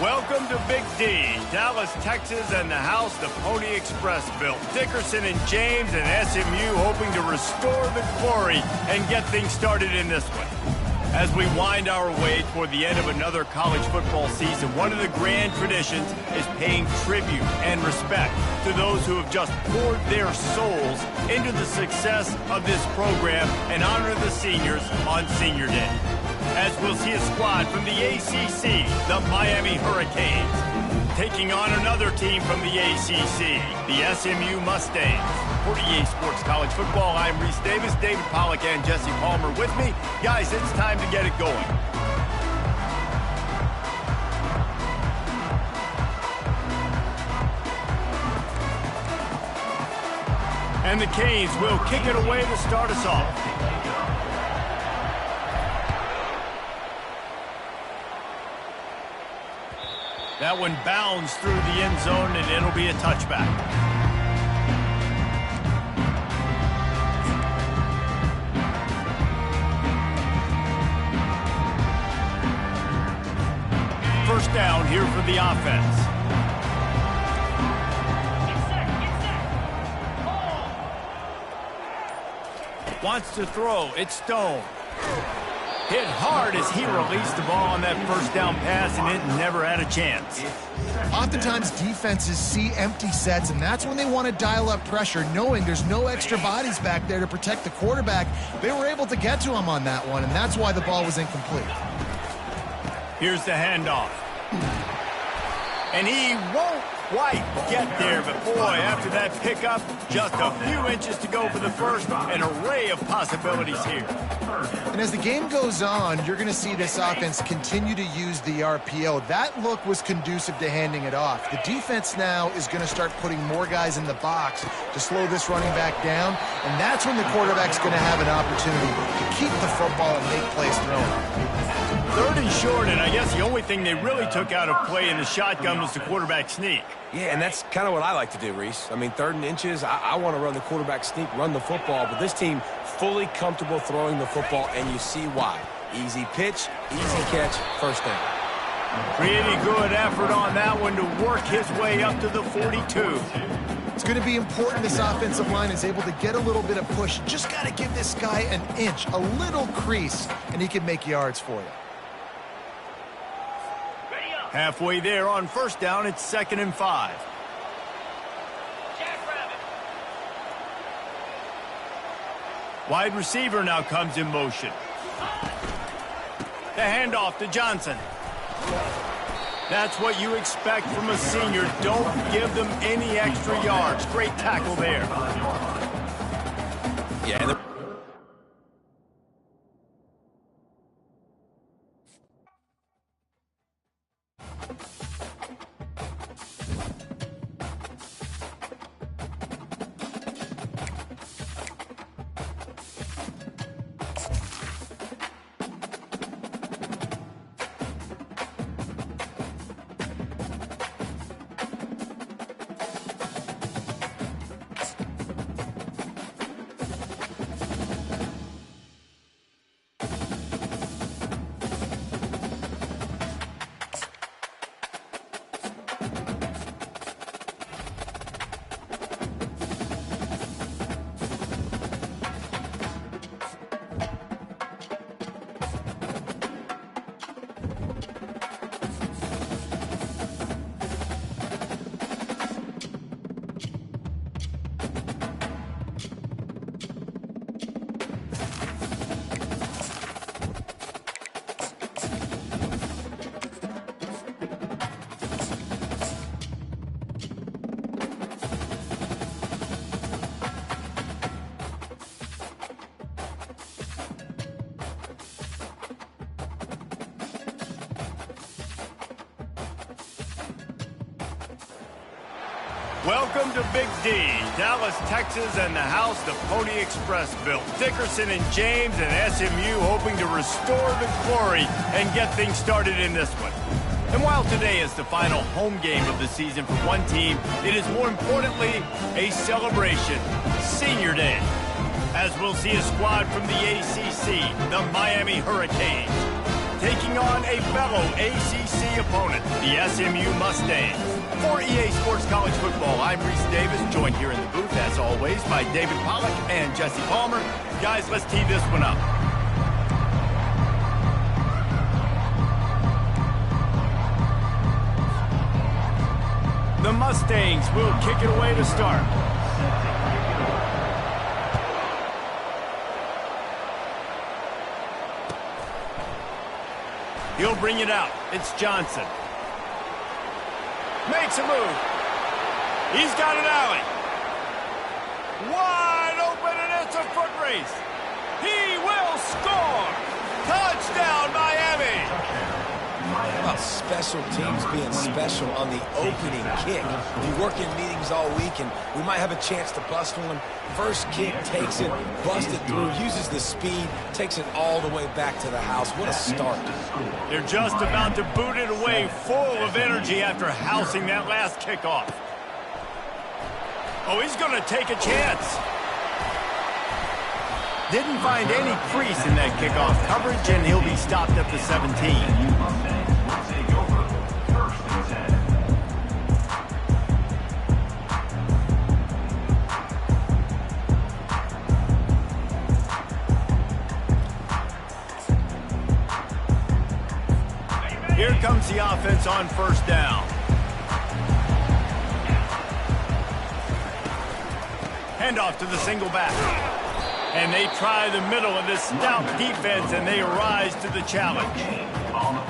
Welcome to Big D, Dallas, Texas, and the house the Pony Express built. Dickerson and James and SMU hoping to restore the glory and get things started in this one. As we wind our way toward the end of another college football season, one of the grand traditions is paying tribute and respect to those who have just poured their souls into the success of this program and honor the seniors on Senior Day. As we'll see a squad from the ACC, the Miami Hurricanes, taking on another team from the ACC, the SMU Mustangs. For EA Sports College Football, I'm Reese Davis, David Pollack, and Jesse Palmer with me. Guys, it's time to get it going. And the Canes will kick it away to start us off. That one bounds through the end zone, and it'll be a touchback. First down here for the offense. Wants to throw. It's Stone. Hit hard as he released the ball on that first down pass, and it never had a chance. Oftentimes, defenses see empty sets, and that's when they want to dial up pressure, knowing there's no extra bodies back there to protect the quarterback. They were able to get to him on that one, and that's why the ball was incomplete. Here's the handoff. And he won't quite get there, but boy, after that pickup, just a few inches to go for the first, an array of possibilities here. And as the game goes on, you're going to see this offense continue to use the RPO. That look was conducive to handing it off. The defense now is going to start putting more guys in the box to slow this running back down, and that's when the quarterback's going to have an opportunity to keep the football and make plays throwing. Third and short, and I guess the only thing they really took out of play in the shotgun was the quarterback sneak. Yeah, and that's kind of what I like to do, Reese. I mean, 3rd and inches, I want to run the quarterback sneak, run the football, but this team fully comfortable throwing the football, and you see why. Easy pitch, easy catch, first down. Pretty good effort on that one to work his way up to the 42. It's going to be important this offensive line is able to get a little bit of push. Just got to give this guy an inch, a little crease, and he can make yards for you. Halfway there on first down, it's 2nd and 5. Wide receiver now comes in motion. The handoff to Johnson. That's what you expect from a senior. Don't give them any extra yards. Great tackle there. Yeah, Welcome to Big D, Dallas, Texas, and the house the Pony Express built. Dickerson and James and SMU hoping to restore the glory and get things started in this one. And while today is the final home game of the season for one team, it is more importantly a celebration, Senior Day, as we'll see a squad from the ACC, the Miami Hurricanes, taking on a fellow ACC opponent, the SMU Mustangs. For EA Sports College Football, I'm Reese Davis, joined here in the booth, as always, by David Pollack and Jesse Palmer. Guys, let's tee this one up. The Mustangs will kick it away to start. He'll bring it out. It's Johnson. Makes a move. He's got an alley. Wide open, and it's a foot race. He will score. Touchdown, Miami. Well, special teams being special on the opening kick. You work in meetings all week, and we might have a chance to bust one. First kick, takes it, busts it through, uses the speed, takes it all the way back to the house. What a start. They're just about to boot it away, full of energy after housing that last kickoff. Oh, he's going to take a chance. Didn't find any crease in that kickoff coverage, and he'll be stopped at the 17. Here comes the offense on first down. Handoff to the single back. And they try the middle of this stout defense, and they rise to the challenge.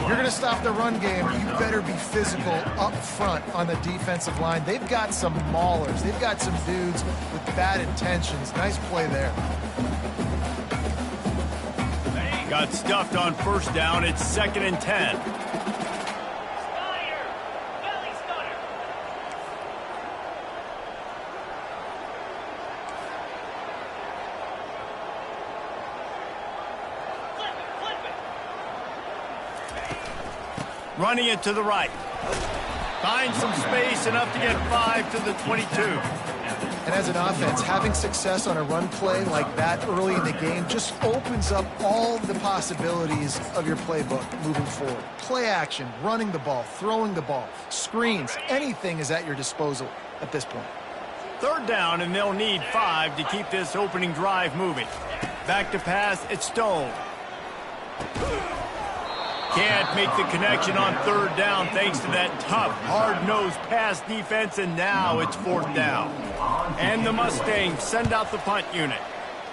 You're going to stop the run game. You better be physical up front on the defensive line. They've got some maulers. They've got some dudes with bad intentions. Nice play there. Got stuffed on first down. It's 2nd and 10. Running it to the right. Finds some space, enough to get 5 to the 22. And as an offense, having success on a run play like that early in the game just opens up all the possibilities of your playbook moving forward. Play action, running the ball, throwing the ball, screens, anything is at your disposal at this point. 3rd down, and they'll need 5 to keep this opening drive moving. Back to pass, it's Stone. Can't make the connection on 3rd down thanks to that tough, hard-nosed pass defense, and now it's 4th down. And the Mustangs send out the punt unit.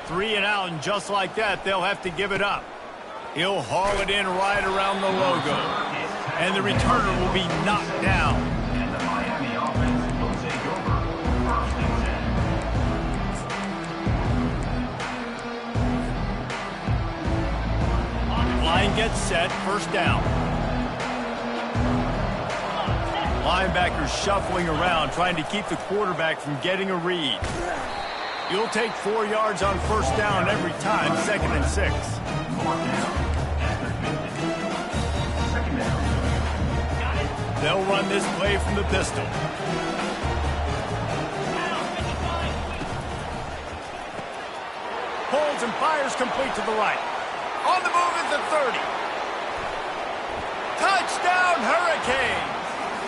3 and out, and just like that, they'll have to give it up. He'll haul it in right around the logo. And the returner will be knocked down. And the Miami offense will take over 1st and 10. Line gets set, 1st down. Linebackers shuffling around, trying to keep the quarterback from getting a read. You'll take 4 yards on 1st down every time, 2nd and 6. 4th down. After 50. 2nd down. They'll run this play from the pistol. Pulls and fires complete to the right. On the move is the 30. Touchdown, Hurricanes!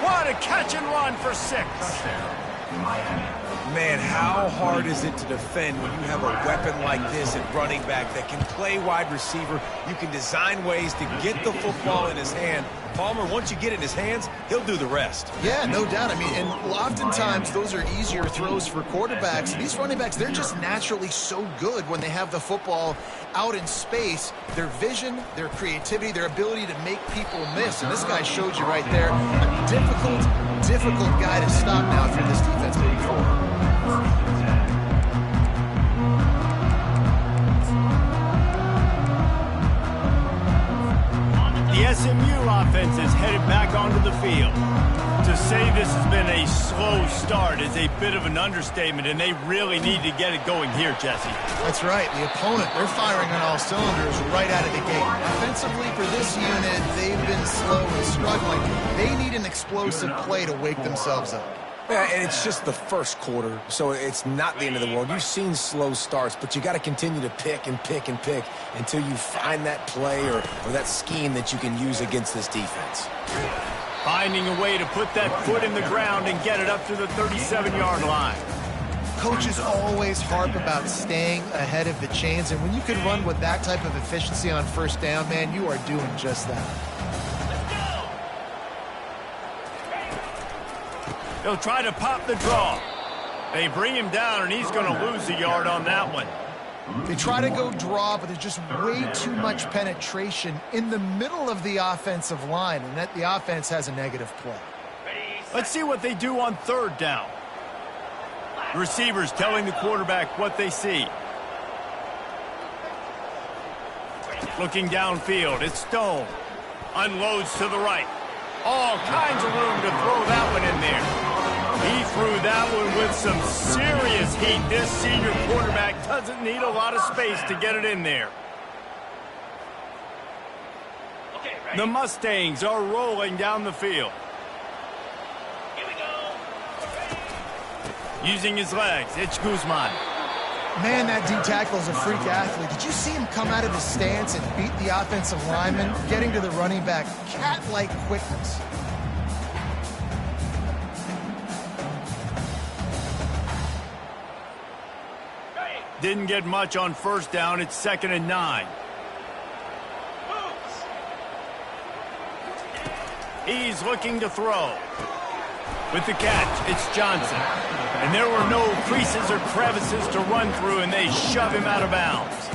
What a catch and run for 6. Touchdown, Miami. Man, how hard is it to defend when you have a weapon like this at running back that can play wide receiver? You can design ways to get the football in his hand. Palmer, once you get it in his hands, he'll do the rest. Yeah, no doubt. I mean, and oftentimes those are easier throws for quarterbacks. These running backs, they're just naturally so good when they have the football out in space. Their vision, their creativity, their ability to make people miss. And this guy showed you right there. A difficult guy to stop now through this defense moving forward. 1st and 10. The SMU offense is headed back onto the field. To say this has been a slow start is a bit of an understatement, and they really need to get it going here, Jesse. That's right. The opponent, they're firing on all cylinders right out of the gate. Offensively for this unit, they've been slow and struggling. They need an explosive play to wake themselves up. Yeah, and it's just the first quarter, so it's not the end of the world. You've seen slow starts, but you got to continue to pick and pick and pick until you find that play or that scheme that you can use against this defense. Finding a way to put that foot in the ground and get it up to the 37-yard line. Coaches always harp about staying ahead of the chains, and when you can run with that type of efficiency on first down, man, you are doing just that. They'll try to pop the draw. They bring him down, and he's going to lose a yard on that one. They try to go draw, but there's just way too much penetration in the middle of the offensive line, and that the offense has a negative play. Let's see what they do on third down. The receivers telling the quarterback what they see. Looking downfield, it's Stone. Unloads to the right. All kinds of room to throw that one in there. He threw that one with some serious heat. This senior quarterback doesn't need a lot of space to get it in there. The Mustangs are rolling down the field. Using his legs, it's Guzman. Man, that D-tackle is a freak athlete. Did you see him come out of his stance and beat the offensive lineman, getting to the running back? Cat-like quickness. Didn't get much on first down. It's 2nd and 9. He's looking to throw. With the catch, it's Johnson. And there were no creases or crevices to run through, and they shove him out of bounds.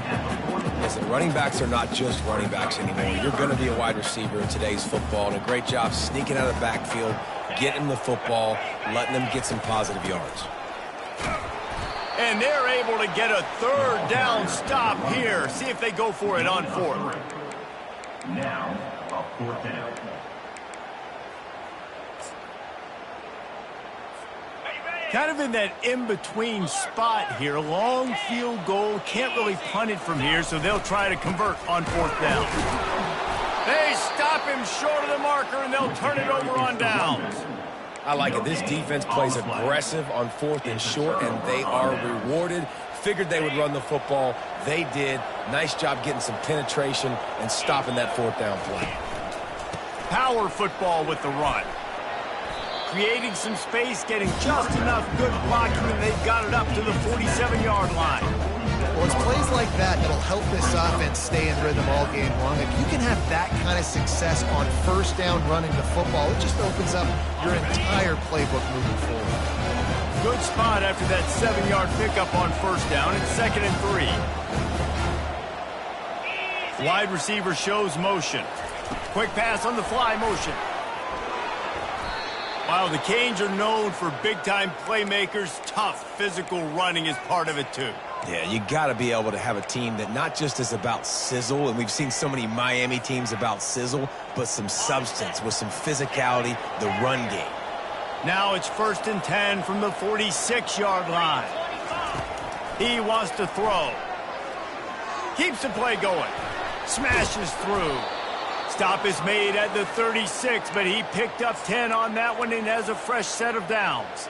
Listen, running backs are not just running backs anymore. You're going to be a wide receiver in today's football, and a great job sneaking out of the backfield, getting the football, letting them get some positive yards. And they're able to get a third down stop here. See if they go for it on fourth. Now, a 4th down. Kind of in that in-between spot here. Long field goal. Can't really punt it from here, so they'll try to convert on 4th down. They stop him short of the marker, and they'll turn it over on downs. I like it. This defense plays aggressive on 4th and short, and they are rewarded. Figured they would run the football. They did. Nice job getting some penetration and stopping that 4th down play. Power football with the run. Creating some space, getting just enough good blocking, and they've got it up to the 47-yard line. Well, it's plays like that that'll help this offense stay in rhythm all game long. If you can have that kind of success on first down running the football, it just opens up your entire playbook moving forward. Good spot after that 7-yard pickup on first down. It's 2nd and 3. Wide receiver shows motion. Quick pass on the fly motion. While the Canes are known for big-time playmakers, tough physical running is part of it too. Yeah, you got to be able to have a team that not just is about sizzle, and we've seen so many Miami teams about sizzle, but some substance with some physicality, the run game. Now it's 1st and 10 from the 46-yard line. He wants to throw. Keeps the play going. Smashes through. Stop is made at the 36, but he picked up 10 on that one and has a fresh set of downs.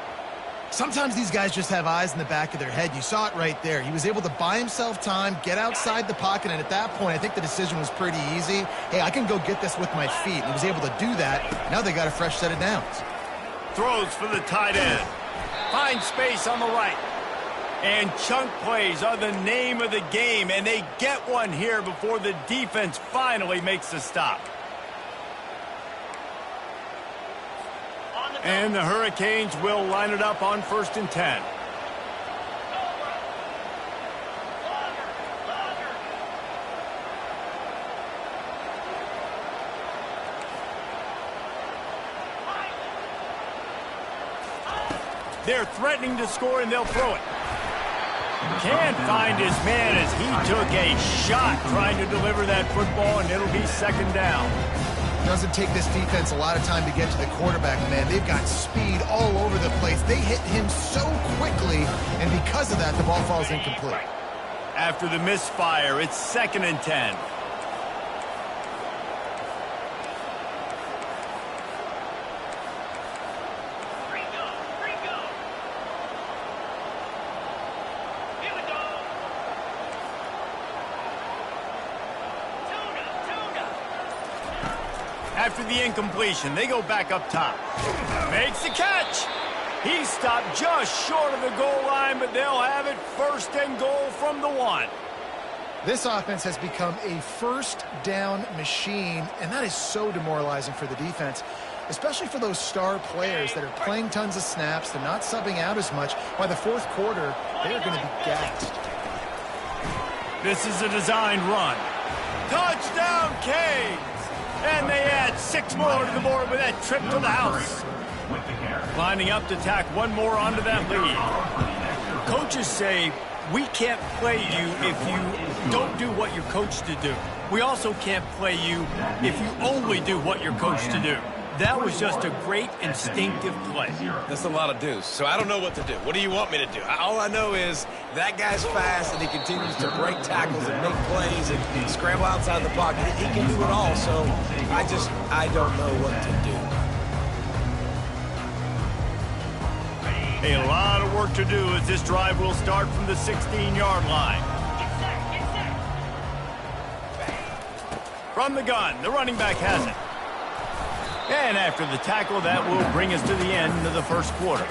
Sometimes these guys just have eyes in the back of their head. You saw it right there. He was able to buy himself time, get outside the pocket, and at that point, I think the decision was pretty easy. Hey, I can go get this with my feet. And he was able to do that. Now they got a fresh set of downs. Throws for the tight end. Finds space on the right. And chunk plays are the name of the game, and they get one here before the defense finally makes the stop. And the Hurricanes will line it up on 1st and 10. They're threatening to score, and they'll throw it. Can't find his man as he took a shot trying to deliver that football, and it'll be 2nd down. Doesn't take this defense a lot of time to get to the quarterback, man. They've got speed all over the place. They hit him so quickly, and because of that, the ball falls incomplete. After the misfire, it's 2nd and 10. After the incompletion, they go back up top. Makes the catch. He stopped just short of the goal line, but they'll have it 1st and goal from the 1. This offense has become a first down machine, and that is so demoralizing for the defense, especially for those star players that are playing tons of snaps. They're not subbing out as much. By the 4th quarter, they're going to be gassed. This is a designed run. Touchdown, Canes! And they add 6 more to the board with that trip to the house. Lining up to tack 1 more onto that lead. Coaches say, we can't play you if you don't do what you're coached to do. We also can't play you if you only do what you're coached to do. That was just a great instinctive play. That's a lot of deuce, so I don't know what to do. What do you want me to do? All I know is that guy's fast, and he continues to break tackles and make plays and scramble outside the pocket. He can do it all, so I don't know what to do. A lot of work to do as this drive will start from the 16-yard line. From the gun, the running back has it. And after the tackle, that will bring us to the end of the 1st quarter.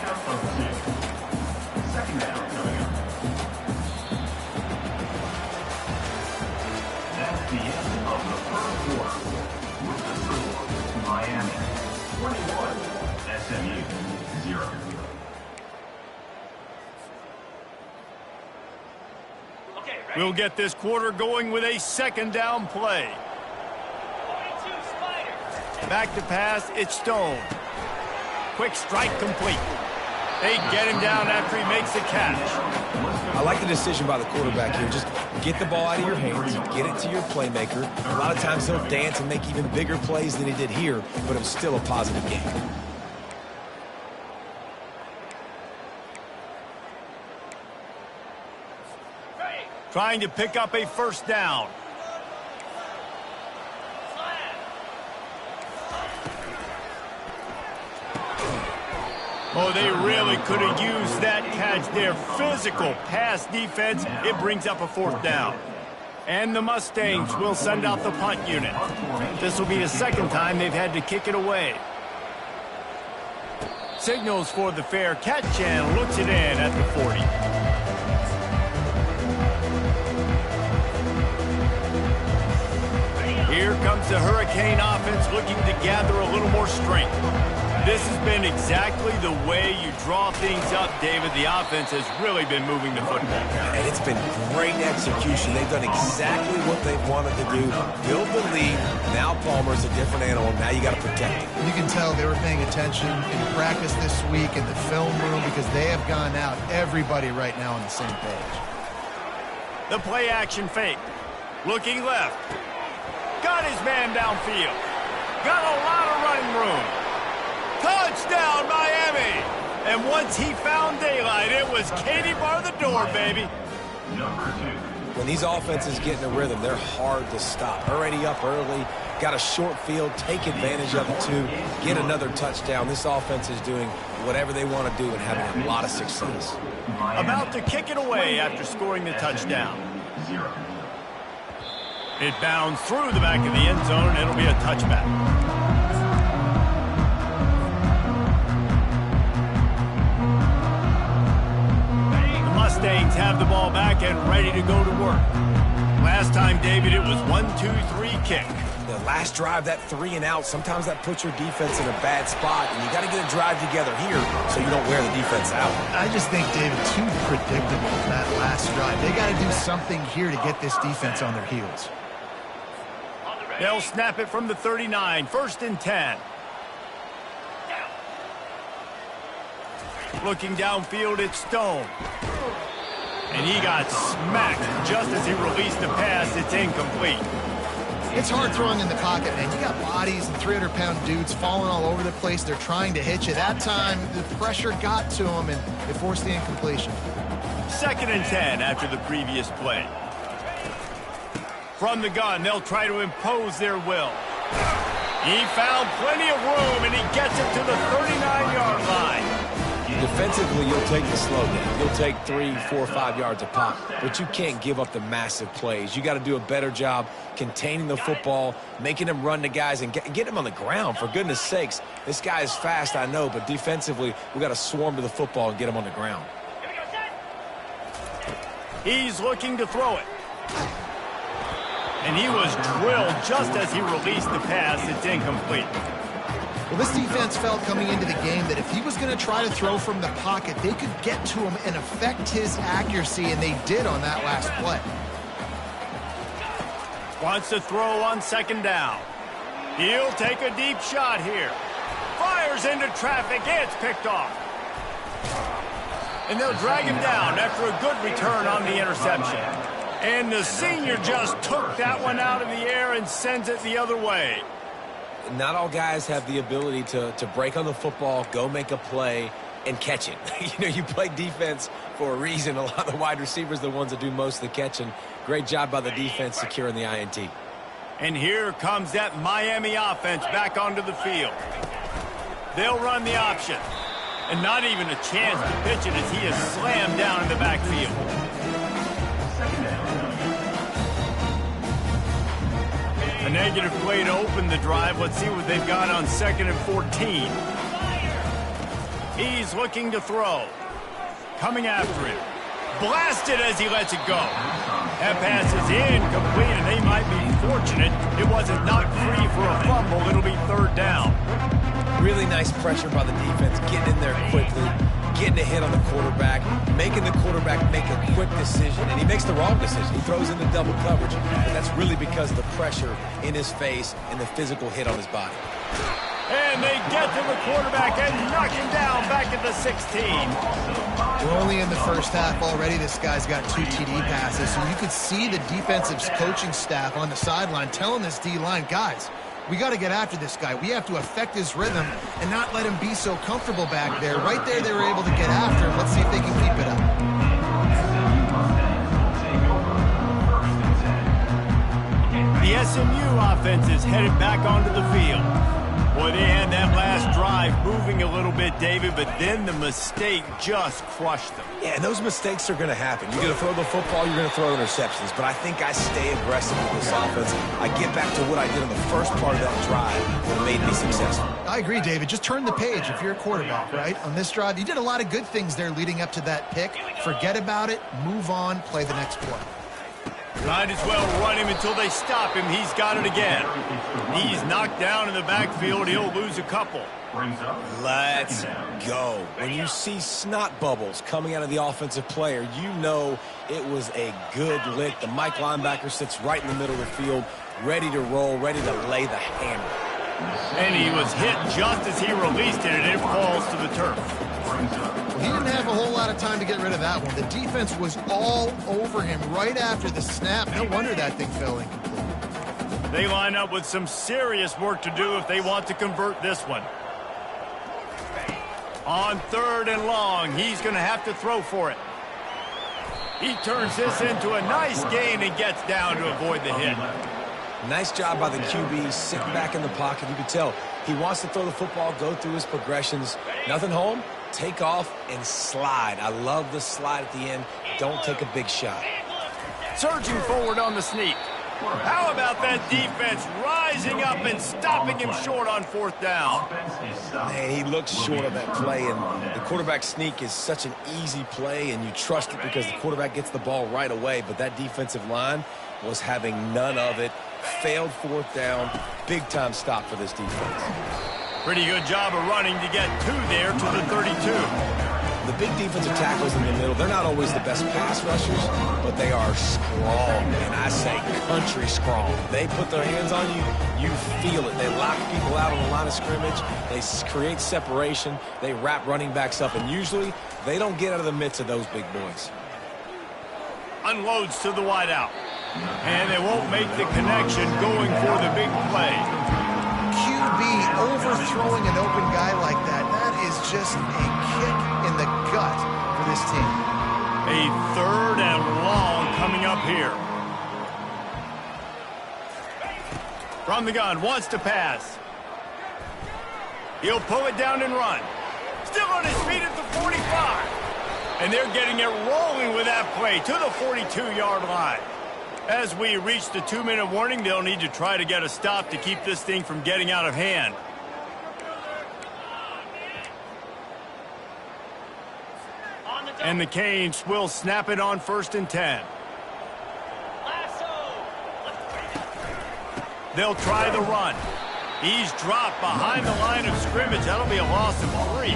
That's the end of the 1st quarter. With the score, Miami 21, SMU 0. We'll get this quarter going with a 2nd down play. Back to pass, it's Stone. Quick strike complete. They get him down after he makes the catch. I like the decision by the quarterback here. Just get the ball out of your hands, get it to your playmaker. A lot of times he'll dance and make even bigger plays than he did here, but it was still a positive game. Trying to pick up a 1st down. Oh, they really could have used that catch there. Physical pass defense. It brings up a 4th down. And the Mustangs will send out the punt unit. This will be the 2nd time they've had to kick it away. Signals for the fair catch and looks it in at the 40. Here comes the Hurricane offense looking to gather a little more strength. This has been exactly the way you draw things up, David. The offense has really been moving the football. And it's been great execution. They've done exactly what they wanted to do. Build the lead. Now Palmer's a different animal. Now you got to protect him. You can tell they were paying attention in practice this week in the film room because they have gone out, everybody right now on the same page. The play action fake. Looking left. Got his man downfield. Got a lot of running room. Touchdown, Miami! And once he found daylight, it was Katie bar the door, baby. Number 2. When these offenses get in a rhythm, they're hard to stop. Already up early, got a short field, take advantage of it too, get another touchdown. This offense is doing whatever they want to do and having a lot of success. About to kick it away after scoring the touchdown. 0. It bounds through the back of the end zone, and it'll be a touchback. Mustangs have the ball back and ready to go to work. Last time, David, it was 1-2-3 kick. The last drive, that 3 and out, sometimes that puts your defense in a bad spot, and you got to get a drive together here so you don't wear the defense out. I just think, David, too predictable that last drive. They got to do something here to get this defense on their heels. They'll snap it from the 39, 1st and 10. Looking downfield, it's Stone. And he got smacked just as he released the pass. It's incomplete. It's hard throwing in the pocket, man. You got bodies and 300-pound dudes falling all over the place. They're trying to hit you. That time, the pressure got to him, and it forced the incompletion. 2nd and 10 after the previous play. From the gun, they'll try to impose their will. He found plenty of room, and he gets it to the 39-yard line. Defensively, you'll take the slowdown. You'll take 3, 4, 5 yards a pop, but you can't give up the massive plays. You got to do a better job containing the football, making them run to guys, and get them on the ground. For goodness sakes, this guy is fast, I know, but defensively, we got to swarm to the football and get him on the ground. He's looking to throw it. And he was drilled just as he released the pass. It's incomplete. Well, this defense felt coming into the game that if he was going to try to throw from the pocket, they could get to him and affect his accuracy, and they did on that last play. Wants to throw on second down. He'll take a deep shot here. Fires into traffic. It's picked off. And they'll drag him down after a good return on the interception. And the senior just took that one out of the air and sends it the other way. Not all guys have the ability to break on the football, go make a play, and catch it. You know, you play defense for a reason. A lot of the wide receivers are the ones that do most of the catching. Great job by the defense securing the INT. And here comes that Miami offense back onto the field. They'll run the option. And not even a chance to pitch it as he is slammed down in the backfield. A negative play to open the drive. Let's see what they've got on 2nd and 14. He's looking to throw. Coming after him. Blasted as he lets it go. That pass is incomplete, and they might be fortunate it wasn't knocked free for a fumble. It'll be 3rd down. Really nice pressure by the defense, getting in there quickly, getting a hit on the quarterback, making the quarterback make a quick decision, and he makes the wrong decision. He throws into double coverage, and that's really because of the pressure in his face and the physical hit on his body. And they get to the quarterback and knock him down back at the 16. We're only in the first half already. This guy's got 2 TD passes, so you could see the defensive coaching staff on the sideline telling this D-line, guys, we got to get after this guy. We have to affect his rhythm and not let him be so comfortable back there. Right there, they were able to get after him. Let's see if they can keep it up. The SMU offense is headed back onto the field. Boy, they had that last drive moving a little bit, David, but then the mistake just crushed them. Yeah, and those mistakes are going to happen. You're going to throw the football, you're going to throw interceptions. But I think I stay aggressive with this offense. I get back to what I did in the first part of that drive that made me successful. I agree, David. Just turn the page if you're a quarterback, right? On this drive, you did a lot of good things there leading up to that pick. Forget about it, move on, play the next play. Might as well run him until they stop him. He's got it again. He's knocked down in the backfield. He'll lose a couple. Let's go. When you see snot bubbles coming out of the offensive player, you know it was a good lick. The Mike linebacker sits right in the middle of the field, ready to roll, ready to lay the hammer. And he was hit just as he released it, and it falls to the turf. He didn't have a whole lot of time to get rid of that one. The defense was all over him right after the snap. No wonder that thing fell incomplete. They line up with some serious work to do if they want to convert this one. On 3rd and long, he's going to have to throw for it. He turns this into a nice gain and gets down to avoid the hit. Nice job by the QB, sitting back in the pocket. You can tell he wants to throw the football, go through his progressions. Nothing home, take off and slide. I love the slide at the end. Don't take a big shot. Surging forward on the sneak. How about that defense rising up and stopping him short on 4th down? Man, he looks short on that play, and the quarterback sneak is such an easy play, and you trust it because the quarterback gets the ball right away, but that defensive line was having none of it. Failed 4th down. Big-time stop for this defense. Pretty good job of running to get 2 there to the 32. The big defensive tackles in the middle, they're not always the best pass rushers, but they are strong, and I say country strong. They put their hands on you, you feel it. They lock people out on the line of scrimmage. They create separation. They wrap running backs up, and usually they don't get out of the midst of those big boys. Unloads to the wideout. And they won't make the connection going for the big play. QB overthrowing an open guy like that, that is just a kick in the gut for this team. A 3rd and long coming up here. From the gun, wants to pass. He'll pull it down and run. Still on his feet at the 45. And they're getting it rolling with that play to the 42-yard line. As we reach the 2-minute warning, they'll need to try to get a stop to keep this thing from getting out of hand. And the Canes will snap it on 1st and 10. They'll try the run. He's dropped behind the line of scrimmage. That'll be a loss of 3.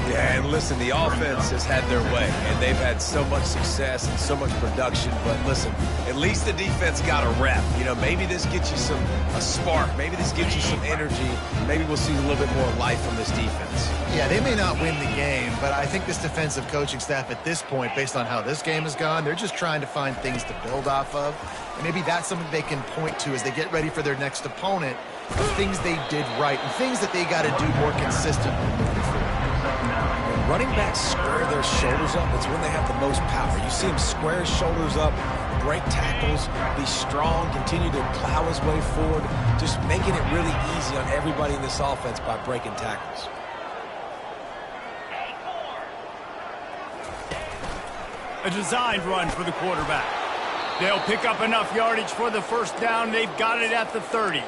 Yeah, and listen, the offense has had their way, and they've had so much success and so much production. But listen, at least the defense got a rep. You know, maybe this gets you a spark. Maybe this gives you some energy. Maybe we'll see a little bit more life from this defense. Yeah, they may not win the game, but I think this defensive coaching staff at this point, based on how this game has gone, they're just trying to find things to build off of. And maybe that's something they can point to as they get ready for their next opponent, the things they did right and things that they got to do more consistently moving forward. When running backs square their shoulders up, it's when they have the most power. You see him square his shoulders up, break tackles, be strong, continue to plow his way forward, just making it really easy on everybody in this offense by breaking tackles. A designed run for the quarterback. They'll pick up enough yardage for the 1st down. They've got it at the 30.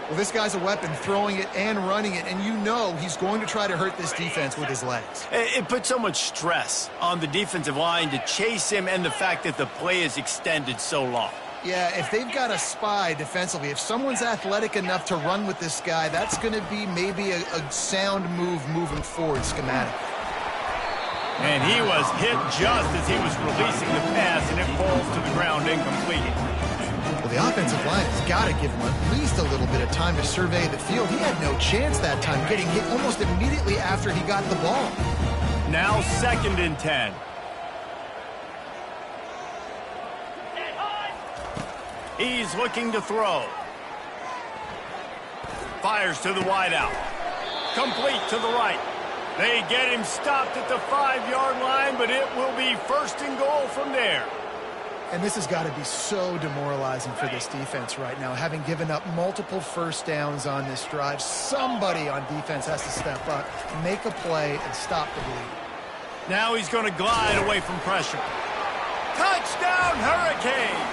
Well, this guy's a weapon, throwing it and running it, and you know he's going to try to hurt this defense with his legs. It puts so much stress on the defensive line to chase him and the fact that the play is extended so long. Yeah, if they've got a spy defensively, if someone's athletic enough to run with this guy, that's going to be maybe a sound move moving forward schematically. And he was hit just as he was releasing the pass, and it falls to the ground incomplete. Well, the offensive line has got to give him at least a little bit of time to survey the field. He had no chance that time, getting hit almost immediately after he got the ball. Now 2nd and 10. He's looking to throw. Fires to the wideout. Complete to the right. They get him stopped at the 5-yard line, but it will be 1st and goal from there. And this has got to be so demoralizing for this defense right now, having given up multiple 1st downs on this drive. Somebody on defense has to step up, make a play, and stop the bleed. Now he's going to glide away from pressure. Touchdown, Hurricanes!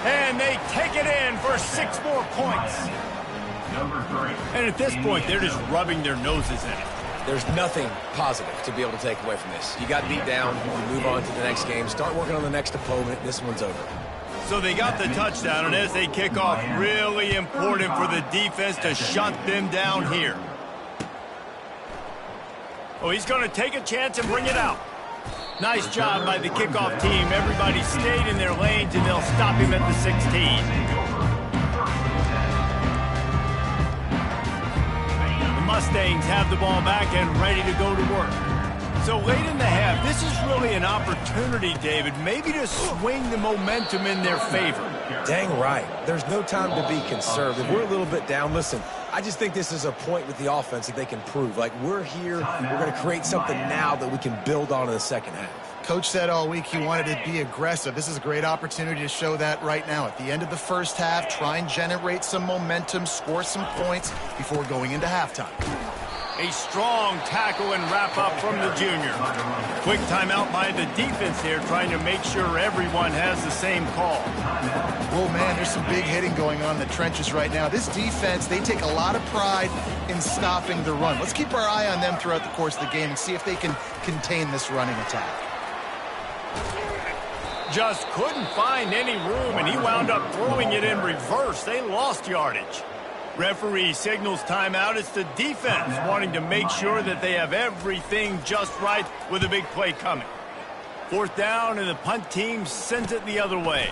And they take it in for 6 more points. Number 3. And at this point, they're just rubbing their noses in it. There's nothing positive to be able to take away from this. You got beat down, you move on to the next game, start working on the next opponent. This one's over. So they got the touchdown, and as they kick off, really important for the defense to shut them down here. Oh, he's going to take a chance and bring it out. Nice job by the kickoff team. Everybody stayed in their lanes, and they'll stop him at the 16. Mustangs have the ball back and ready to go to work. So late in the half, this is really an opportunity, David, maybe to swing the momentum in their favor. Dang right. There's no time to be conservative. We're a little bit down. Listen, I just think this is a point with the offense that they can prove. Like, we're here, we're going to create something now that we can build on in the 2nd half. Coach said all week he wanted to be aggressive. This is a great opportunity to show that right now. At the end of the 1st half, try and generate some momentum, score some points before going into halftime. A strong tackle and wrap-up from the junior. Quick timeout by the defense here, trying to make sure everyone has the same call. Oh, man, there's some big hitting going on in the trenches right now. This defense, they take a lot of pride in stopping the run. Let's keep our eye on them throughout the course of the game and see if they can contain this running attack. Just couldn't find any room, and he wound up throwing it in reverse. They lost yardage. Referee signals timeout. It's the defense wanting to make sure that they have everything just right with a big play coming. 4th down, and the punt team sends it the other way.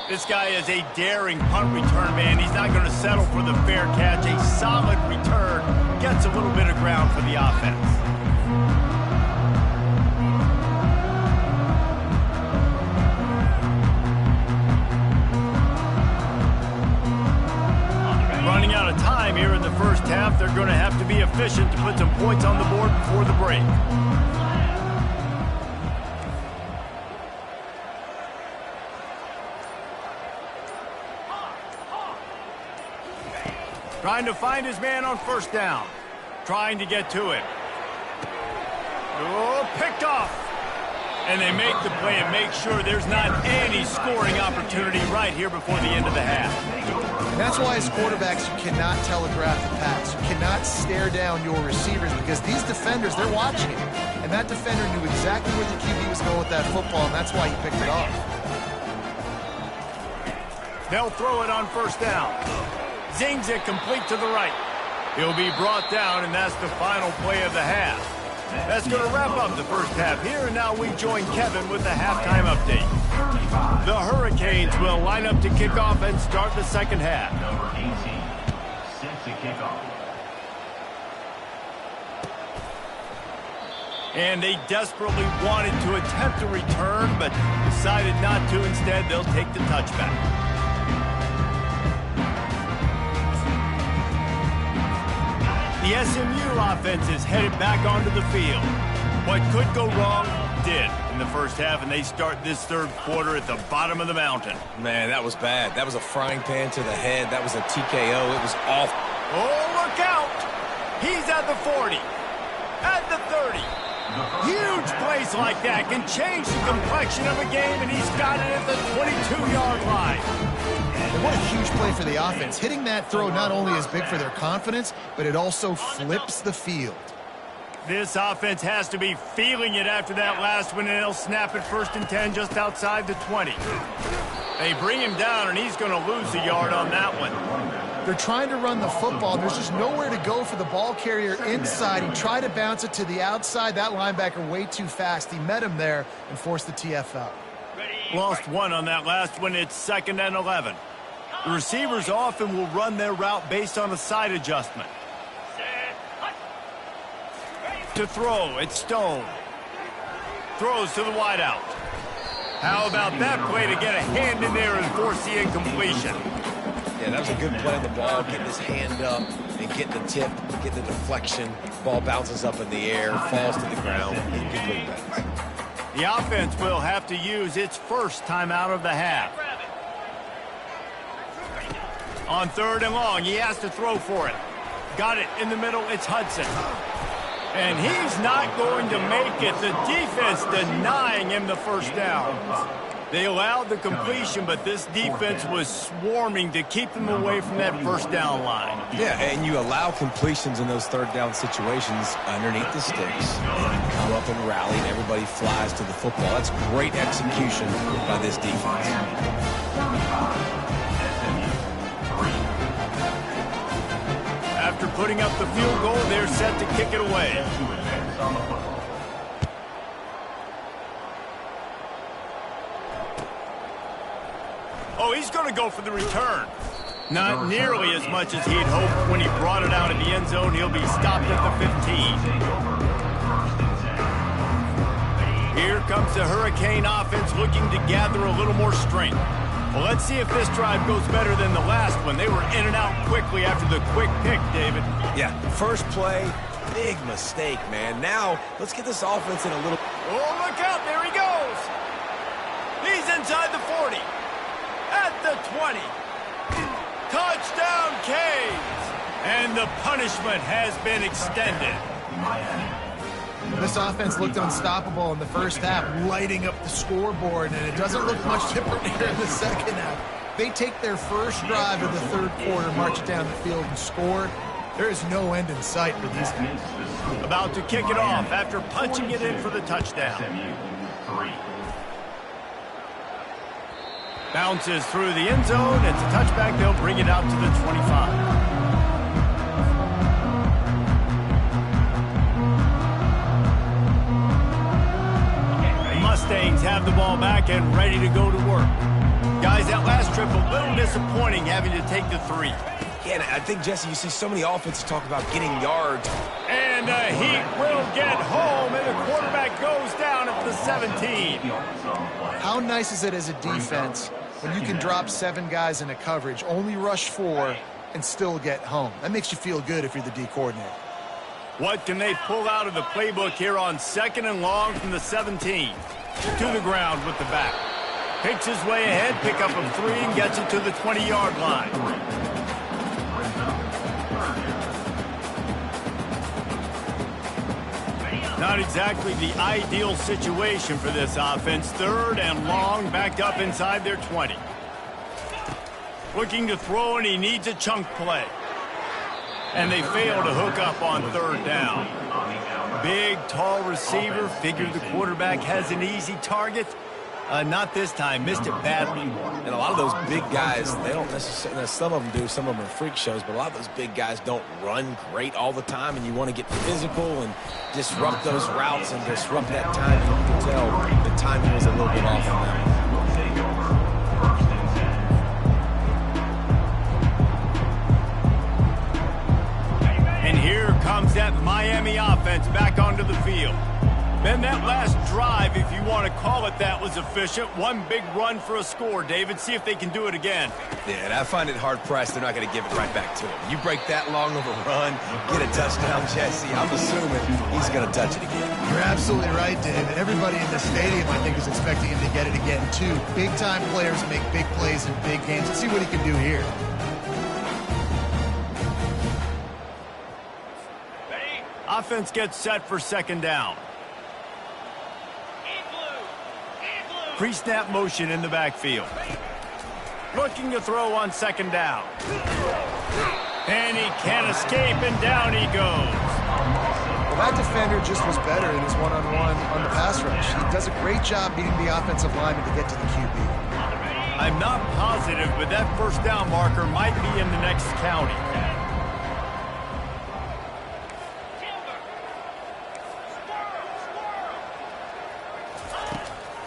This guy is a daring punt return man. He's not going to settle for the fair catch. A solid return gets a little bit of ground for the offense. Running out of time here in the 1st half. They're going to have to be efficient to put some points on the board before the break. Trying to find his man on first down. Trying to get to him. Oh, picked off. And they make the play and make sure there's not any scoring opportunity right here before the end of the half. That's why as quarterbacks, you cannot telegraph the pass. You cannot stare down your receivers because these defenders, they're watching it. And that defender knew exactly where the QB was going with that football, and that's why he picked it off. They'll throw it on first down. Zings it complete to the right. He'll be brought down, and that's the final play of the half. That's going to wrap up the first half here, and now we join Kevin with the halftime update. The Hurricanes will line up to kick off and start the second half. Number 18, set to kick off. And they desperately wanted to attempt a return, but decided not to. Instead, they'll take the touchback. The SMU offense is headed back onto the field. What could go wrong did in the first half, and they start this third quarter at the bottom of the mountain. Man, that was bad. That was a frying pan to the head. That was a TKO. It was awful. Oh, look out! He's at the 40, at the 30. Huge plays like that can change the complexion of a game, and he's got it at the 22-yard line. And what a huge play for the offense. Hitting that throw not only is big for their confidence, but it also flips the field. This offense has to be feeling it after that last one, and they'll snap it 1st and 10 just outside the 20. They bring him down, and he's going to lose a yard on that one. They're trying to run the football. There's just nowhere to go for the ball carrier inside. He tried to bounce it to the outside. That linebacker way too fast. He met him there and forced the TFL. Lost one on that last one. It's 2nd and 11. The receivers often will run their route based on a side adjustment. To throw, it's Stone. Throws to the wideout. How about that play to get a hand in there and force the incompletion? Yeah, that was a good play on the ball, getting his hand up and getting the tip, getting the deflection. Ball bounces up in the air, falls to the ground. Incomplete pass. The offense will have to use its first timeout of the half. On 3rd and long, he has to throw for it. Got it in the middle, it's Hudson. And he's not going to make it. The defense denying him the first down. They allowed the completion, but this defense was swarming to keep them away from that first down line. Yeah, and you allow completions in those 3rd down situations underneath the sticks. And you come up and rally, and everybody flies to the football. That's great execution by this defense. After putting up the field goal, they're set to kick it away. Oh, he's going to go for the return. Not nearly as much as he'd hoped when he brought it out in the end zone. He'll be stopped at the 15. Here comes the Hurricane offense looking to gather a little more strength. Well, let's see if this drive goes better than the last one. They were in and out quickly after the quick pick, David. Yeah, first play, big mistake, man. Now, let's get this offense in a little... Oh, look out. There he goes. He's inside the 40. At the 20. Touchdown, Canes. And the punishment has been extended. This offense looked unstoppable in the first half, lighting up the scoreboard, and it doesn't look much different here in the second half. They take their first drive of the third quarter, march it down the field, and score. There is no end in sight for these guys. About to kick it off after punching it in for the touchdown. Bounces through the end zone. It's a touchback. They'll bring it out to the 25. Mustangs have the ball back and ready to go to work. Guys, that last trip a little disappointing having to take the 3. Yeah, I think, Jesse, you see so many offenses talk about getting yards. And the Heat will get home, and the quarterback goes down at the 17. How nice is it as a defense when you can drop 7 guys into coverage, only rush 4, and still get home? That makes you feel good if you're the D coordinator. What can they pull out of the playbook here on 2nd and long from the 17? To the ground with the back. Picks his way ahead, pick up a 3, and gets it to the 20-yard line. Not exactly the ideal situation for this offense. 3rd and long, backed up inside their 20. Looking to throw, and he needs a chunk play. And they fail to hook up on 3rd down. Big, tall receiver. Figure the quarterback has an easy target. Not this time. Missed it badly. And a lot of those big guys, they don't necessarily, some of them do, some of them are freak shows, but a lot of those big guys don't run great all the time, and you want to get physical and disrupt those routes and disrupt that timing. You can tell the timing was a little bit off on that one. And here comes that Miami offense back onto the field. Then that last drive, if you want to call it that, was efficient. One big run for a score, David. See if they can do it again. Yeah, and I find it hard-pressed they're not going to give it right back to him. You break that long of a run, get a touchdown, Jesse, I'm assuming he's going to touch it again. You're absolutely right, David. Everybody in the stadium, I think, is expecting him to get it again, too. Big-time players make big plays in big games. Let's see what he can do here. Offense gets set for 2nd down. Pre-snap motion in the backfield. Looking to throw on 2nd down. And he can't escape, and down he goes. Well, that defender just was better in his one-on-one on the pass rush. He does a great job beating the offensive lineman to get to the QB. I'm not positive, but that 1st down marker might be in the next county.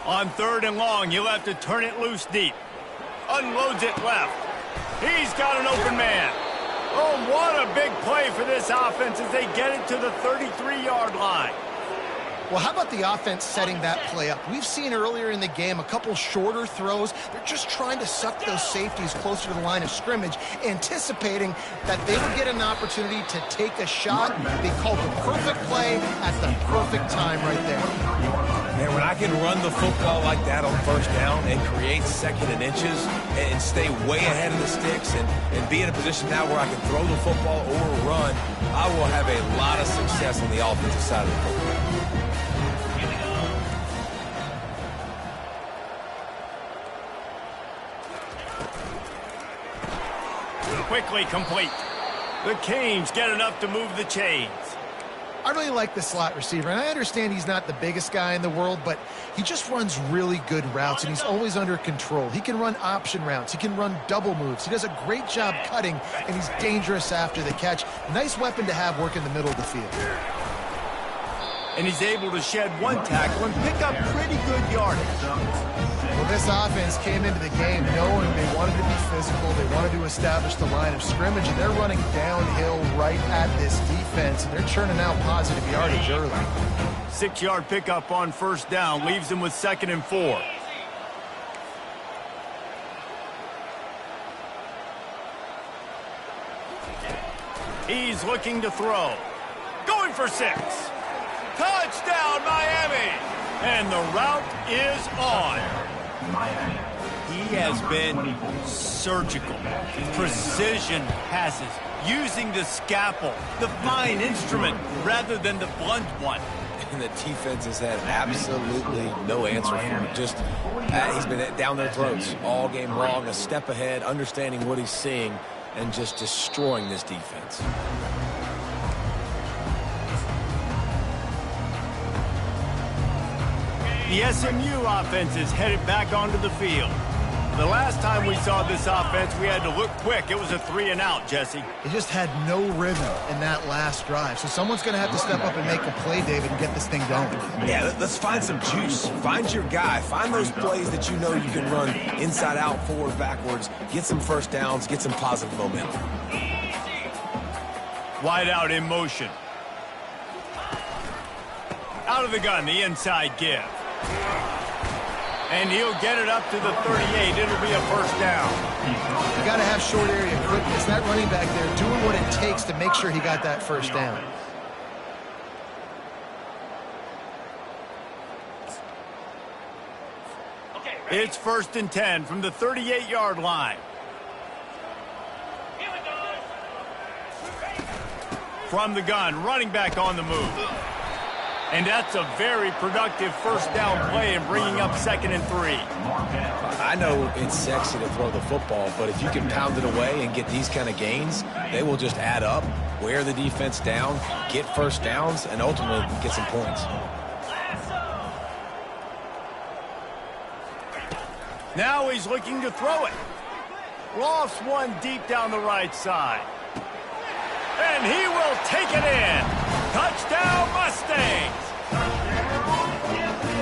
On 3rd and long, he'll have to turn it loose deep. Unloads it left. He's got an open man. Oh, what a big play for this offense as they get it to the 33-yard line. Well, how about the offense setting that play up? We've seen earlier in the game a couple shorter throws. They're just trying to suck those safeties closer to the line of scrimmage, anticipating that they would get an opportunity to take a shot. They called the perfect play at the perfect time right there. Man, when I can run the football like that on 1st down and create 2nd and inches and stay way ahead of the sticks and be in a position now where I can throw the football or run, I will have a lot of success on the offensive side of the football. Quickly complete. The Canes get enough to move the chains. I really like the slot receiver, and I understand he's not the biggest guy in the world, but he just runs really good routes, and he's always under control. He can run option routes. He can run double moves. He does a great job cutting, and he's dangerous after the catch. Nice weapon to have work in the middle of the field. And he's able to shed one tackle and pick up pretty good yardage. Well, this offense came into the game knowing they wanted to be physical. They wanted to establish the line of scrimmage, and they're running downhill right at this defense, and they're churning out positive yardage early. 6-yard pickup on 1st down leaves them with 2nd and 4. He's looking to throw. Going for 6. Touchdown, Miami! And the route is on. He has been surgical. Precision passes. Using the scalpel, the fine instrument, rather than the blunt one. And the defense has had absolutely no answer for him. Just, he's been down their throats all game long, a step ahead, understanding what he's seeing, and just destroying this defense. The SMU offense is headed back onto the field. The last time we saw this offense, we had to look quick. It was a 3-and-out, Jesse. They just had no rhythm in that last drive. So someone's going to have to step up and make a play, David, and get this thing going. Yeah, let's find some juice. Find your guy. Find those plays that you know you can run inside out, forward, backwards. Get some 1st downs. Get some positive momentum. Wide out in motion. Out of the gun, the inside give. And he'll get it up to the 38. It'll be a 1st down. You got to have short area quickness. That running back there doing what it takes to make sure he got that 1st down. It's 1st and 10 from the 38-yard line. From the gun, running back on the move. And that's a very productive first down play and bringing up 2nd and 3. I know it's sexy to throw the football, but if you can pound it away and get these kind of gains, they will just add up, wear the defense down, get first downs, and ultimately get some points. Now he's looking to throw it. Lofts one deep down the right side. And he will take it in. Touchdown, Mustangs!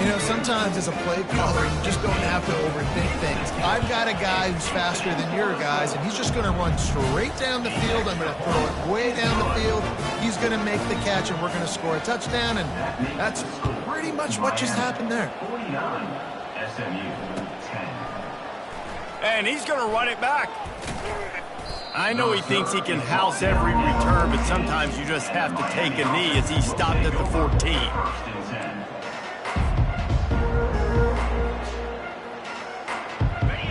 You know, sometimes as a play caller, you just don't have to overthink things. I've got a guy who's faster than your guys, and he's just going to run straight down the field. I'm going to throw it way down the field. He's going to make the catch, and we're going to score a touchdown, and that's pretty much what just happened there. 49, SMU 10. And he's going to run it back. I know he thinks he can house every return, but sometimes you just have to take a knee as he stopped at the 14. 1st and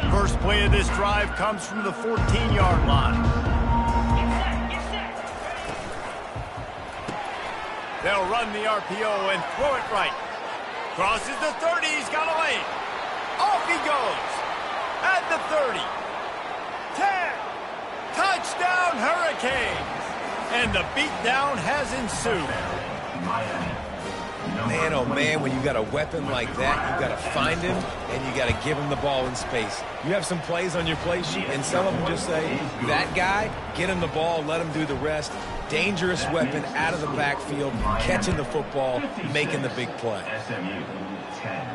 10. First play of this drive comes from the 14-yard line. They'll run the RPO and throw it right. Crosses the 30, he's got a lane. Off he goes. At the 30. 10. Touchdown, Hurricanes! And the beatdown has ensued. Man, oh man, when you got a weapon like that, you got to find him, and you got to give him the ball in space. You have some plays on your play sheet, and some of them just say, that guy, get him the ball, let him do the rest. Dangerous weapon out of the backfield, catching the football, making the big play. SMU 10.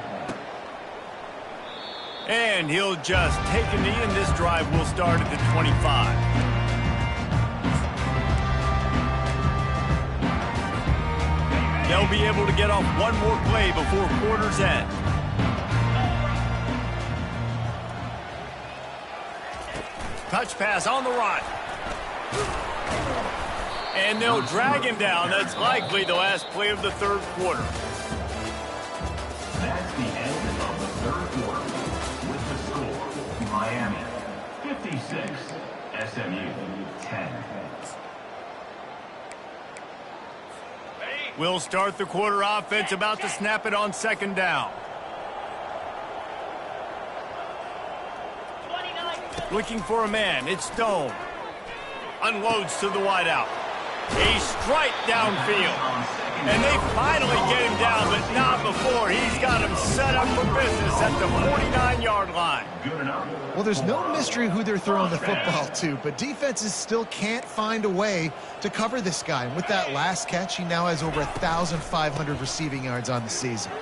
And he'll just take a knee, and this drive will start at the 25. They'll be able to get off one more play before quarter's end. Touch pass on the run. And they'll drag him down. That's likely the last play of the 3rd quarter. That's the end of the 3rd quarter. With the score, Miami 56, SMU 10. We'll start the quarter offense, about to snap it on 2nd down. Looking for a man, it's Stone. Unloads to the wideout. A strike downfield. And they finally get him down, but not before. He's got him set up for business at the 49-yard line. Well, there's no mystery who they're throwing the football to, but defenses still can't find a way to cover this guy. And with that last catch, he now has over 1,500 receiving yards on the season.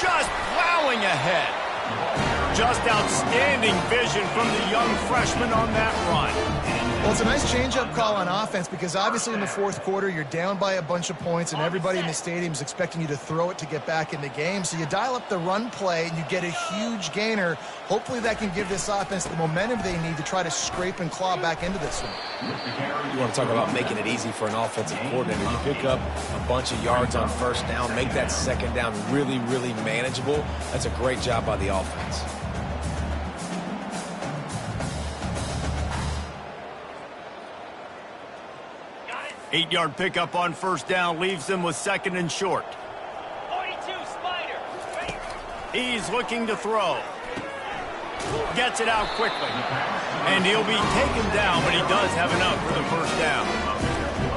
Just plowing ahead. Just outstanding vision from the young freshman on that run. Well, it's a nice change-up call on offense because obviously in the 4th quarter, you're down by a bunch of points and everybody in the stadium is expecting you to throw it to get back in the game. So you dial up the run play and you get a huge gainer. Hopefully that can give this offense the momentum they need to try to scrape and claw back into this one. You want to talk about making it easy for an offensive coordinator. You pick up a bunch of yards on 1st down, make that 2nd down really, really manageable. That's a great job by the offense. Eight-yard pickup on 1st down leaves them with 2nd and short. 42 Spider. He's looking to throw. Gets it out quickly. And he'll be taken down, but he does have enough for the 1st down.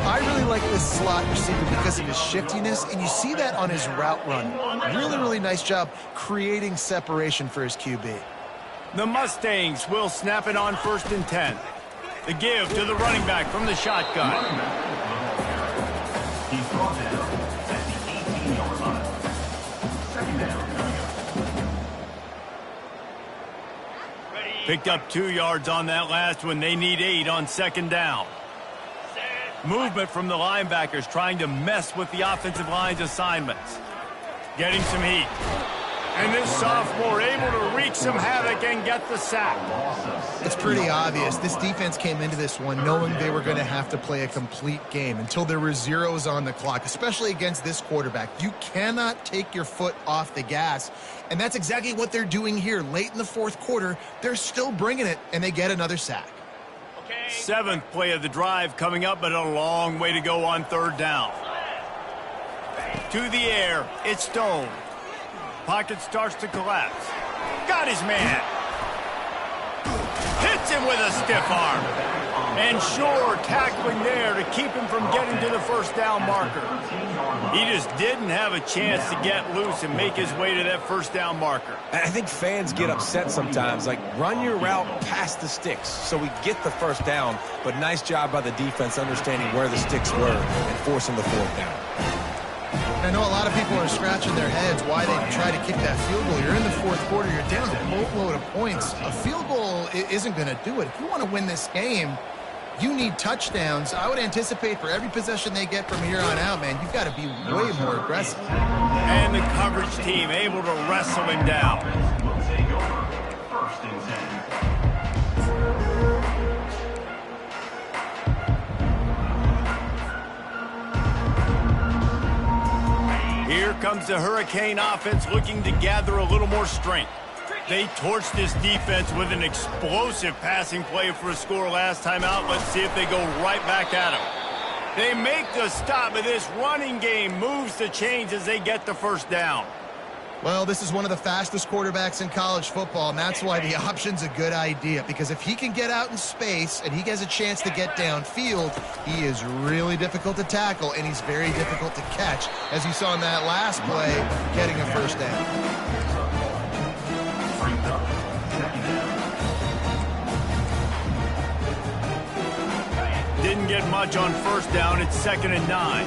I really like this slot receiver because of his shiftiness, and you see that on his route run. Really, really nice job creating separation for his QB. The Mustangs will snap it on 1st and 10. The give to the running back from the shotgun. He's brought down at the 18-yard line. 2nd down. Picked up 2 yards on that last one. They need 8 on 2nd down. Movement from the linebackers trying to mess with the offensive line's assignments. Getting some heat. And this sophomore able to wreak some havoc and get the sack. It's pretty obvious. This defense came into this one knowing they were going to have to play a complete game until there were zeros on the clock, especially against this quarterback. You cannot take your foot off the gas, and that's exactly what they're doing here. Late in the 4th quarter, they're still bringing it, and they get another sack. 7th play of the drive coming up, but a long way to go on 3rd down. To the air. It's Stone. Pocket starts to collapse. Got his man. Hits him with a stiff arm. And sure, tackling there to keep him from getting to the first down marker. He just didn't have a chance to get loose and make his way to that first down marker. I think fans get upset sometimes, like run your route past the sticks so we get the first down, but nice job by the defense understanding where the sticks were and forcing the fourth down. I know a lot of people are scratching their heads why they try to kick that field goal. You're in the fourth quarter. You're down a boatload of points. A field goal isn't going to do it. If you want to win this game, you need touchdowns. I would anticipate for every possession they get from here on out, man, you've got to be way more aggressive. And the coverage team able to wrestle him down. Will take over. First and 10. Here comes the Hurricane offense looking to gather a little more strength. They torched this defense with an explosive passing play for a score last time out. Let's see if they go right back at him. They make the stop, but this running game moves the chains as they get the first down. Well, this is one of the fastest quarterbacks in college football, and that's why the option's a good idea, because if he can get out in space and he has a chance to get downfield, he is really difficult to tackle, and he's very difficult to catch, as you saw in that last play, getting a first down. Didn't get much on first down. It's 2nd and 9.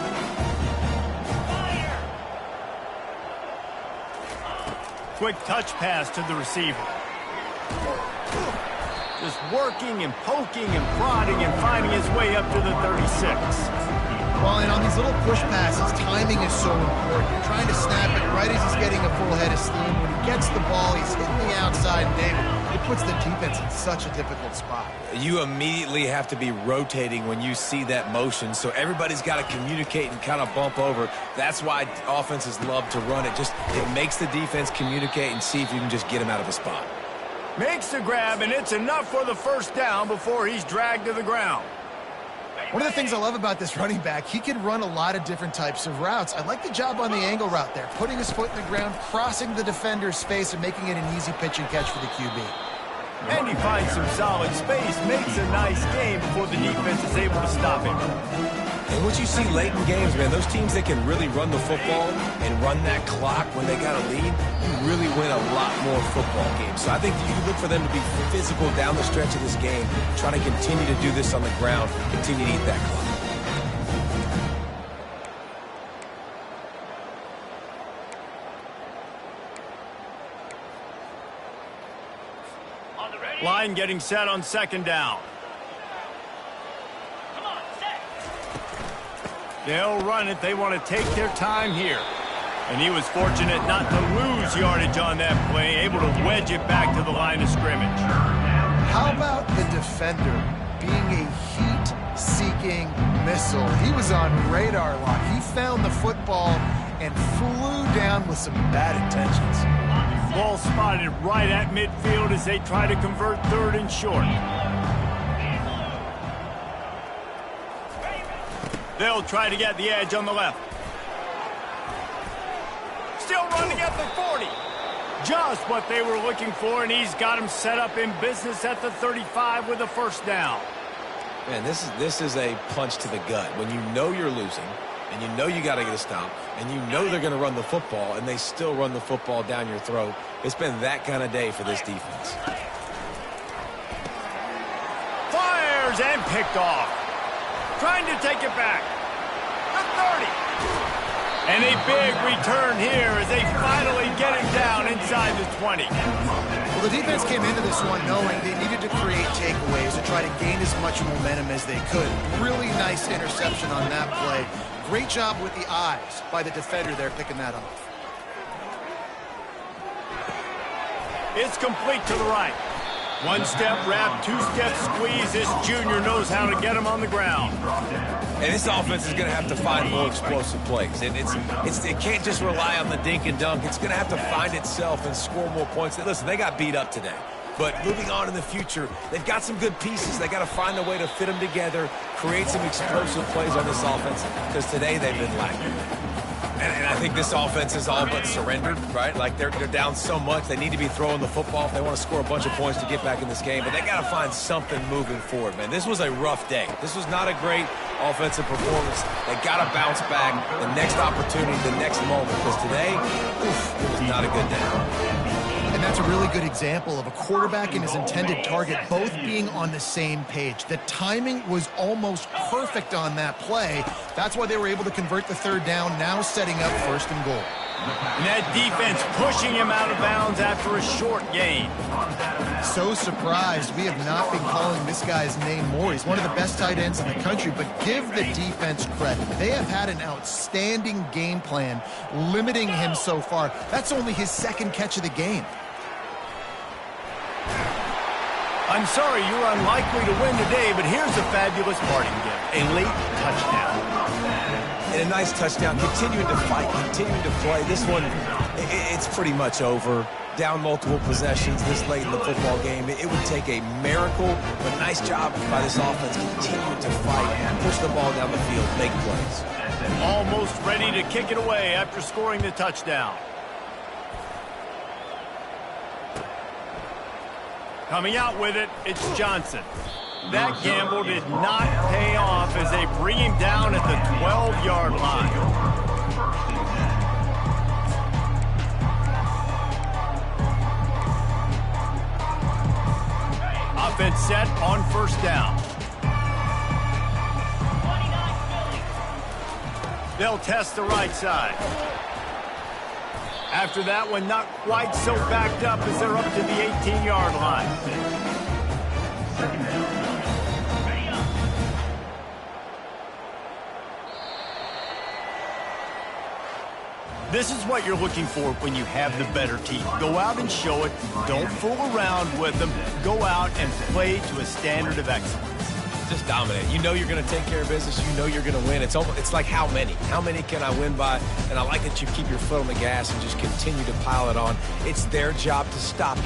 Quick touch pass to the receiver. Just working and poking and prodding and finding his way up to the 36. Well, and on these little push passes, timing is so important. You're trying to snap it right as he's getting a full head of steam. When he gets the ball, he's hitting the outside, David. It puts the defense in such a difficult spot. You immediately have to be rotating when you see that motion, so everybody's got to communicate and kind of bump over. That's why offenses love to run it. It makes the defense communicate and see if you can just get him out of a spot. Makes the grab, and it's enough for the first down before he's dragged to the ground. One of the things I love about this running back, he can run a lot of different types of routes. I like the job on the angle route there, putting his foot in the ground, crossing the defender's face, and making it an easy pitch and catch for the QB. And he finds some solid space, makes a nice game before the defense is able to stop him. And what you see late in games, man, those teams that can really run the football and run that clock when they got a lead, you really win a lot more football games. So I think you look for them to be physical down the stretch of this game, try to continue to do this on the ground, continue to eat that clock. Line getting set on 2nd down. Come on, set. They'll run it. They want to take their time here. And he was fortunate not to lose yardage on that play, able to wedge it back to the line of scrimmage. How about the defender being a heat-seeking missile? He was on radar lock. He found the football and flew down with some bad intentions. Ball spotted right at midfield as they try to convert 3rd and short. They'll try to get the edge on the left. Still running at the 40. Just what they were looking for, and he's got him set up in business at the 35 with a first down. Man, this is a punch to the gut. When you know you're losing, and you know you got to get a stop, and you know they're going to run the football, and they still run the football down your throat. It's been that kind of day for this defense. Fires and picked off. Trying to take it back. The 30. And a big return here as they finally get him down inside the 20. Well, the defense came into this one knowing they needed to create takeaways to try to gain as much momentum as they could. Really nice interception on that play. Great job with the eyes by the defender there picking that up. It's complete to the right. One step wrap, 2-step squeeze. This junior knows how to get him on the ground. And this offense is going to have to find more explosive plays. And it can't just rely on the dink and dunk. It's going to have to find itself and score more points. Listen, they got beat up today. But moving on in the future, they've got some good pieces. They got to find a way to fit them together, create some explosive plays on this offense, because today they've been lacking. And I think this offense is all but surrendered, right? Like they're down so much. They need to be throwing the football if they want to score a bunch of points to get back in this game. But they got to find something moving forward, man. This was a rough day. This was not a great offensive performance. They got to bounce back the next opportunity, the next moment. Because today, it was not a good day. And that's a really good example of a quarterback and his intended target both being on the same page. The timing was almost perfect on that play. That's why they were able to convert the third down, now setting up 1st and goal. And that defense pushing him out of bounds after a short gain. So surprised we have not been calling this guy's name more. He's one of the best tight ends in the country, but give the defense credit. They have had an outstanding game plan limiting him so far. That's only his 2nd catch of the game. I'm sorry you're unlikely to win today, but here's a fabulous parting gift. A late touchdown. And a nice touchdown, continuing to fight, continuing to play. This one, it's pretty much over. Down multiple possessions this late in the football game. It would take a miracle, but nice job by this offense continuing to fight, push the ball down the field, make plays. Almost ready to kick it away after scoring the touchdown. Coming out with it, it's Johnson. That gamble did not pay off as they bring him down at the 12-yard line. Offense set on 1st down. They'll test the right side. After that one, not quite so backed up as they're up to the 18-yard line. This is what you're looking for when you have the better team. Go out and show it. Don't fool around with them. Go out and play to a standard of excellence. Just dominate. You know you're going to take care of business. You know you're going to win. It's like how many? How many can I win by? And I like that you keep your foot on the gas and just continue to pile it on. It's their job to stop you.